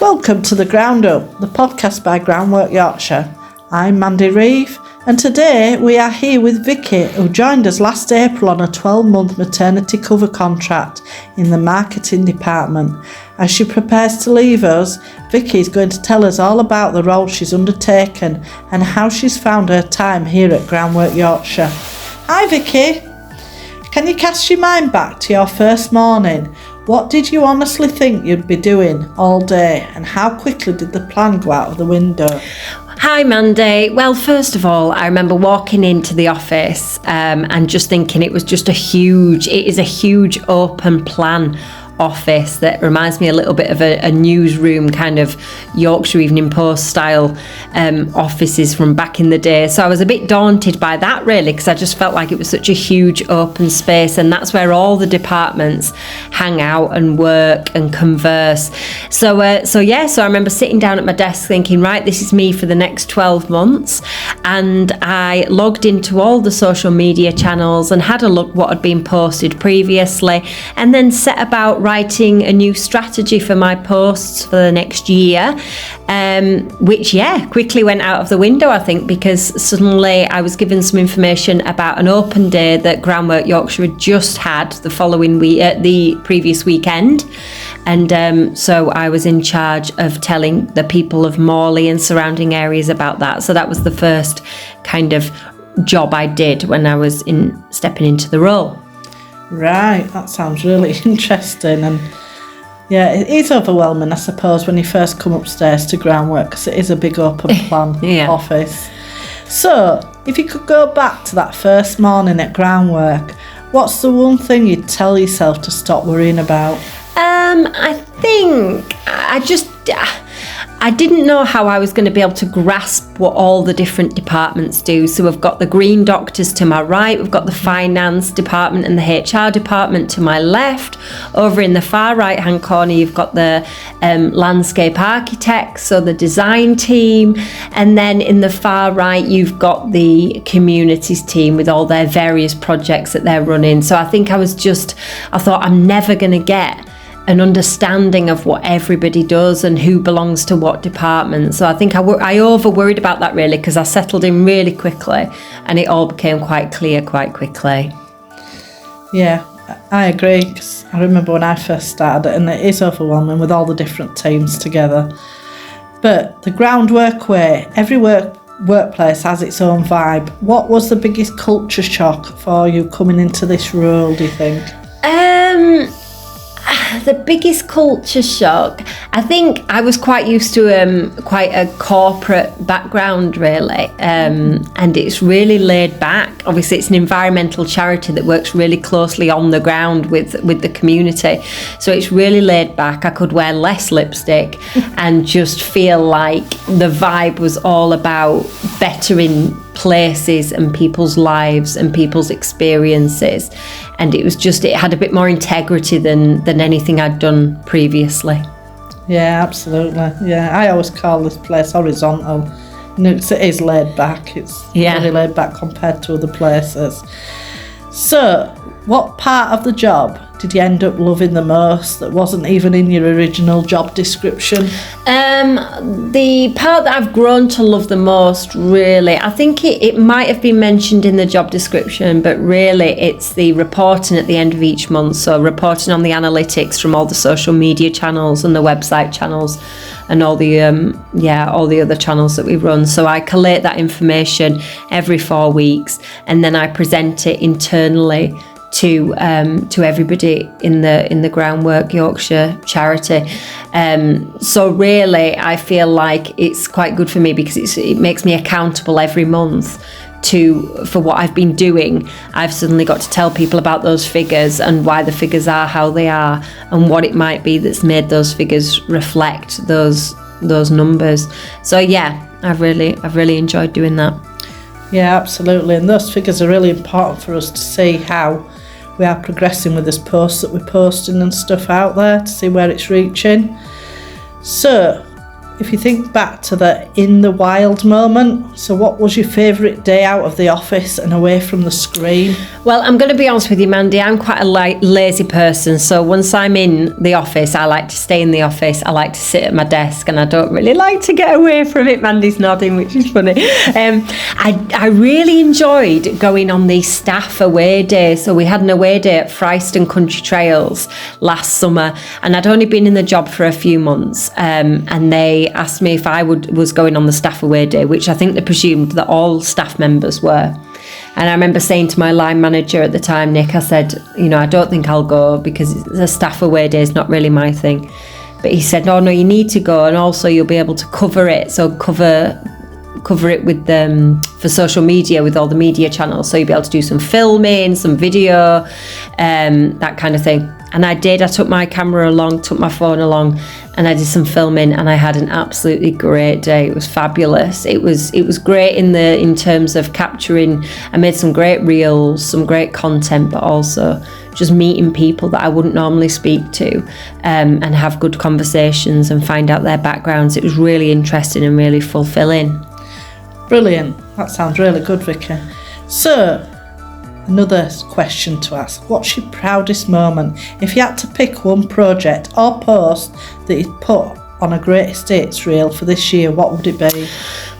Welcome to The Ground Up, the podcast by Groundwork Yorkshire. I'm Mandy Reeve, and today we are here with Vicky, who joined us last April on a 12-month maternity cover contract in the marketing department. As she prepares to leave us, Vicky is going to tell us all about the role she's undertaken and how she's found her time here at Groundwork Yorkshire. Hi Vicky! Can you cast your mind back to your first morning? What did you honestly think you'd be doing all day, and how quickly did the plan go out of the window? Hi Mandy. Well, first of all, I remember walking into the office and just thinking it is a huge open plan office that reminds me a little bit of a newsroom, kind of Yorkshire Evening Post style offices from back in the day. So I was a bit daunted by that really, because I just felt like it was such a huge open space, and that's where all the departments hang out and work and converse. So I remember sitting down at my desk thinking, right, this is me for the next 12 months. And I logged into all the social media channels and had a look what had been posted previously, and then set about writing a new strategy for my posts for the next year, which quickly went out of the window, I think, because suddenly I was given some information about an open day that Groundwork Yorkshire had just had the previous weekend, and so I was in charge of telling the people of Morley and surrounding areas about that. So that was the first kind of job I did when I was stepping into the role. Right, that sounds really interesting, and yeah, it is overwhelming, I suppose, when you first come upstairs to Groundwork, because it is a big open plan office. So, if you could go back to that first morning at Groundwork, what's the one thing you'd tell yourself to stop worrying about? I think I didn't know how I was going to be able to grasp what all the different departments do. So we've got the green doctors to my right, we've got the finance department and the HR department to my left. Over in the far right hand corner, you've got the landscape architects, so the design team. And then in the far right, you've got the communities team with all their various projects that they're running. So I think I thought I'm never going to get an understanding of what everybody does and who belongs to what department. So I think I over worried about that really, because I settled in really quickly and it all became quite clear quite quickly. Yeah, I agree, because I remember when I first started, and it is overwhelming with all the different teams together. But the Groundwork way, every workplace has its own vibe. What was the biggest culture shock for you coming into this role, do you think? The biggest culture shock, I think I was quite used to quite a corporate background really, and it's really laid back. Obviously it's an environmental charity that works really closely on the ground with the community, so it's really laid back. I could wear less lipstick and just feel like the vibe was all about bettering places and people's lives and people's experiences, and it had a bit more integrity than anything I'd done previously. Yeah, absolutely. Yeah, I always call this place horizontal. It is laid back. It's really laid back compared to other places. So, what part of the job did you end up loving the most that wasn't even in your original job description? The part that I've grown to love the most, really, I think it might have been mentioned in the job description, but really it's the reporting at the end of each month. So reporting on the analytics from all the social media channels and the website channels and all the other channels that we run. So I collate that information every 4 weeks, and then I present it internally to everybody in the Groundwork Yorkshire charity. So really I feel like it's quite good for me, because it makes me accountable every month for what I've been doing. I've suddenly got to tell people about those figures and why the figures are how they are, and what it might be that's made those figures reflect those numbers. So yeah, I've really enjoyed doing that. Yeah, absolutely, and those figures are really important for us to see how we are progressing with this post that we're posting and stuff out there, to see where it's reaching. So if you think back to the in the wild moment, so what was your favourite day out of the office and away from the screen? Well, I'm going to be honest with you, Mandy, I'm quite a lazy person. So once I'm in the office, I like to stay in the office. I like to sit at my desk and I don't really like to get away from it. Mandy's nodding, which is funny. I really enjoyed going on these staff away days. So we had an away day at Fryston Country Trails last summer, and I'd only been in the job for a few months, and they asked me if I was going on the staff away day, which I think they presumed that all staff members were. And I remember saying to my line manager at the time, Nick, I said, I don't think I'll go because the staff away day is not really my thing. But he said, no, you need to go, and also you'll be able to cover it. So cover it with for social media, with all the media channels. So you'll be able to do some filming, some video, that kind of thing. And I did. I took my camera along, took my phone along, and I did some filming, and I had an absolutely great day. It was fabulous. It was great in terms of capturing. I made some great reels, some great content, but also just meeting people that I wouldn't normally speak to, and have good conversations and find out their backgrounds. It was really interesting and really fulfilling. Brilliant. That sounds really good, Vicky. So, another question to ask. What's your proudest moment? If you had to pick one project or post that you'd put on a Great Estates reel for this year, what would it be?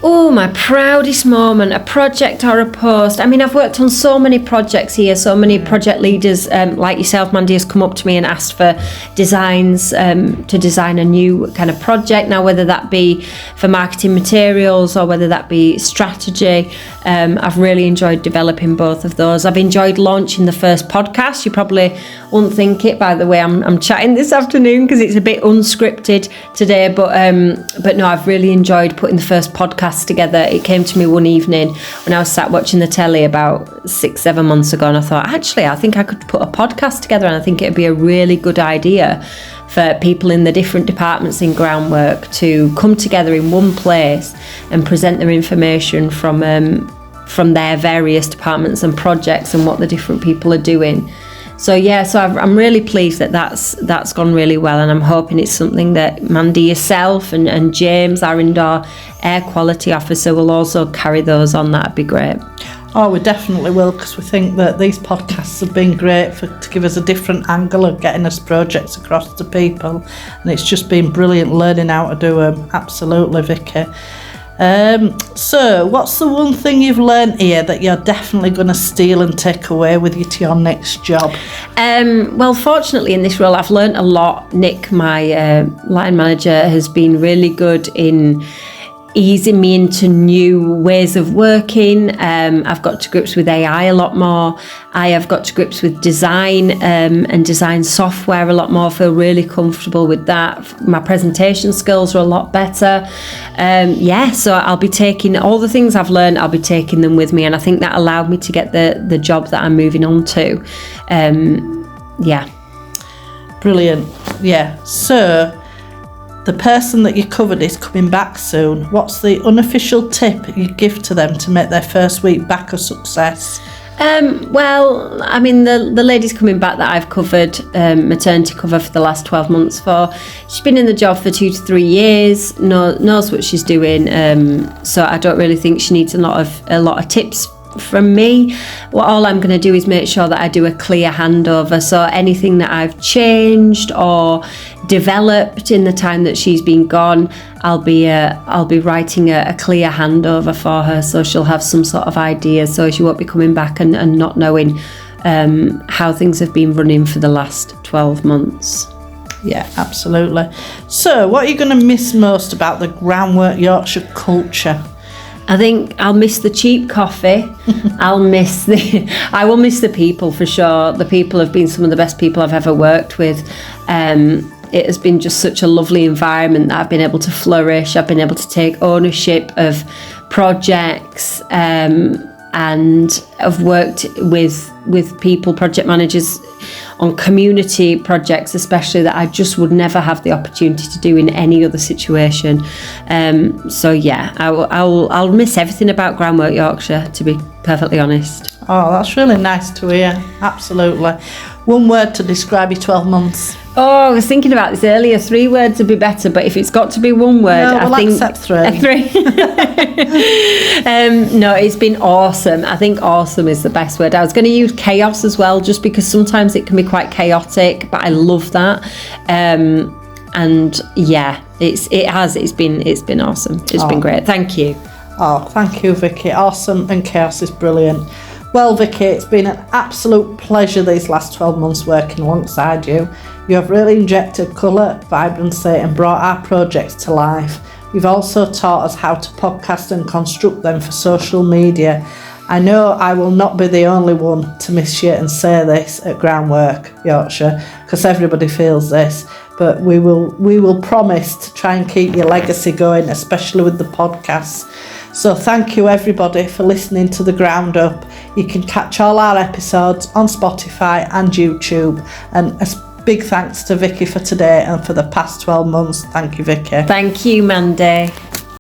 Oh, my proudest moment, a project or a post. I mean, I've worked on so many projects here, so many project leaders like yourself, Mandy, has come up to me and asked for designs to design a new kind of project. Now, whether that be for marketing materials or whether that be strategy, I've really enjoyed developing both of those. I've enjoyed launching the first podcast. You probably won't think it by the way I'm chatting this afternoon because it's a bit unscripted today, but no, I've really enjoyed putting the first podcast together. It came to me one evening when I was sat watching the telly about 6-7 months ago, and I thought, actually, I think I could put a podcast together, and I think it'd be a really good idea for people in the different departments in groundwork to come together in one place and present their information from their various departments and projects and what the different people are doing. So I'm really pleased that's gone really well, and I'm hoping it's something that Mandy, yourself, and James, our indoor air quality officer, will also carry those on. That'd be great. Oh, we definitely will, because we think that these podcasts have been great to give us a different angle of getting us projects across to people, and it's just been brilliant learning how to do them. Absolutely, Vicky. So what's the one thing you've learned here that you're definitely going to steal and take away with you to your next job? Well, fortunately in this role I've learned a lot. Nick, my line manager, has been really good in easing me into new ways of working. I've got to grips with AI a lot more. I have got to grips with design and design software a lot more. I feel really comfortable with that. My presentation skills are a lot better. So I'll be taking all the things I've learned, I'll be taking them with me, and I think that allowed me to get the job that I'm moving on to. Brilliant. Yeah. So the person that you covered is coming back soon. What's the unofficial tip you give to them to make their first week back a success? Well, I mean, the lady's coming back that I've covered maternity cover for the last 12 months for. She's been in the job for 2 to 3 years, knows what she's doing. So I don't really think she needs a lot of tips from me. All I'm going to do is make sure that I do a clear handover. So anything that I've changed or developed in the time that she's been gone, I'll be writing a clear handover for her, so she'll have some sort of idea, so she won't be coming back and not knowing how things have been running for the last 12 months. Yeah, absolutely. So what are you going to miss most about the Groundwork Yorkshire culture? I think I'll miss the cheap coffee. I will miss the people for sure. The people have been some of the best people I've ever worked with. It has been just such a lovely environment that I've been able to flourish. I've been able to take ownership of projects, and I've worked with people, project managers, on community projects especially, that I just would never have the opportunity to do in any other situation. I'll miss everything about Groundwork Yorkshire, to be perfectly honest. Oh, that's really nice to hear. Absolutely. One word to describe your 12 months. Oh, I was thinking about this earlier. 3 words would be better, but if it's got to be 1 word, No, I we'll think accept 3. A 3. No, it's been awesome. I think awesome is the best word. I was going to use chaos as well, just because sometimes it can be quite chaotic, but I love that. And yeah, it's been awesome. It's been great. Thank you. Oh, thank you, Vicky. Awesome and chaos is brilliant. Well, Vicky, it's been an absolute pleasure these last 12 months working alongside you. You have really injected colour, vibrancy and brought our projects to life. You've also taught us how to podcast and construct them for social media. I know I will not be the only one to miss you and say this at Groundwork Yorkshire, because everybody feels this, but we will promise to try and keep your legacy going, especially with the podcasts. So thank you everybody for listening to The Ground Up. You can catch all our episodes on Spotify and YouTube. And a big thanks to Vicky for today and for the past 12 months. Thank you, Vicky. Thank you, Mandy.